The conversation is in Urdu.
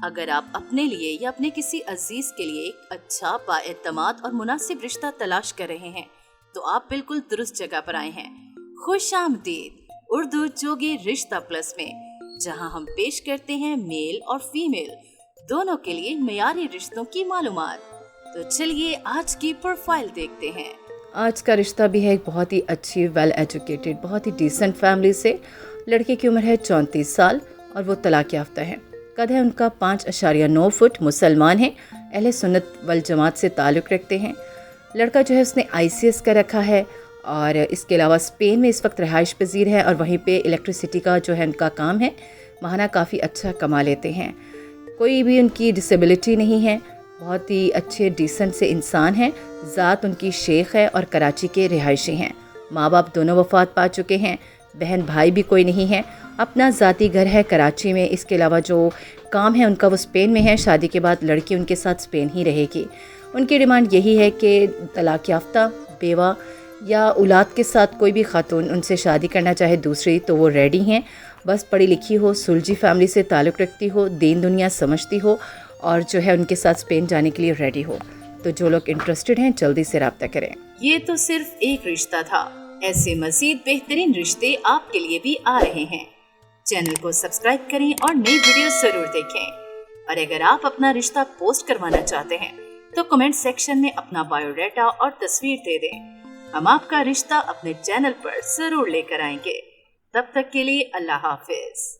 اگر آپ اپنے لیے یا اپنے کسی عزیز کے لیے ایک اچھا بااعتماد اور مناسب رشتہ تلاش کر رہے ہیں تو آپ بالکل درست جگہ پر آئے ہیں۔ خوش آمدید اردو جوگی رشتہ پلس میں، جہاں ہم پیش کرتے ہیں میل اور فیمیل دونوں کے لیے معیاری رشتوں کی معلومات۔ تو چلیے آج کی پروفائل دیکھتے ہیں۔ آج کا رشتہ بھی ہے ایک بہت ہی اچھی ویل ایجوکیٹڈ بہت ہی ڈیسنٹ فیملی سے۔ لڑکے کی عمر ہے 34 سال اور وہ طلاق یافتہ ہے۔ قد ہے ان کا 5.9 فٹ، مسلمان ہیں، اہل سنت والجماعت سے تعلق رکھتے ہیں۔ لڑکا جو ہے اس نے ICS کا رکھا ہے اور اس کے علاوہ اسپین میں اس وقت رہائش پذیر ہے اور وہیں پہ الیکٹریسٹی کا جو ہے ان کا کام ہے، ماہانہ کافی اچھا کما لیتے ہیں۔ کوئی بھی ان کی ڈسیبلٹی نہیں ہے، بہت ہی اچھے ڈیسنٹ سے انسان ہیں۔ ذات ان کی شیخ ہے اور کراچی کے رہائشی ہیں۔ ماں باپ دونوں وفات پا چکے ہیں، بہن بھائی بھی کوئی نہیں ہے۔ اپنا ذاتی گھر ہے کراچی میں، اس کے علاوہ جو کام ہے ان کا وہ اسپین میں ہے۔ شادی کے بعد لڑکی ان کے ساتھ اسپین ہی رہے گی۔ ان کی ڈیمانڈ یہی ہے کہ طلاق یافتہ، بیوہ یا اولاد کے ساتھ کوئی بھی خاتون ان سے شادی کرنا چاہے دوسری تو وہ ریڈی ہیں، بس پڑھی لکھی ہو، سلجھی فیملی سے تعلق رکھتی ہو، دین دنیا سمجھتی ہو اور جو ہے ان کے ساتھ اسپین جانے کے لیے ریڈی ہو۔ تو جو لوگ انٹرسٹڈ ہیں جلدی سے رابطہ کریں۔ یہ تو صرف ایک رشتہ تھا، ایسے مزید بہترین رشتے آپ کے لیے بھی آ رہے ہیں۔ چینل کو سبسکرائب کریں اور نئی ویڈیو ضرور دیکھیں۔ اور اگر آپ اپنا رشتہ پوسٹ کروانا چاہتے ہیں تو کمنٹ سیکشن میں اپنا بایو ڈیٹا اور تصویر دے دیں، ہم آپ کا رشتہ اپنے چینل پر ضرور لے کر آئیں گے۔ تب تک کے لیے اللہ حافظ۔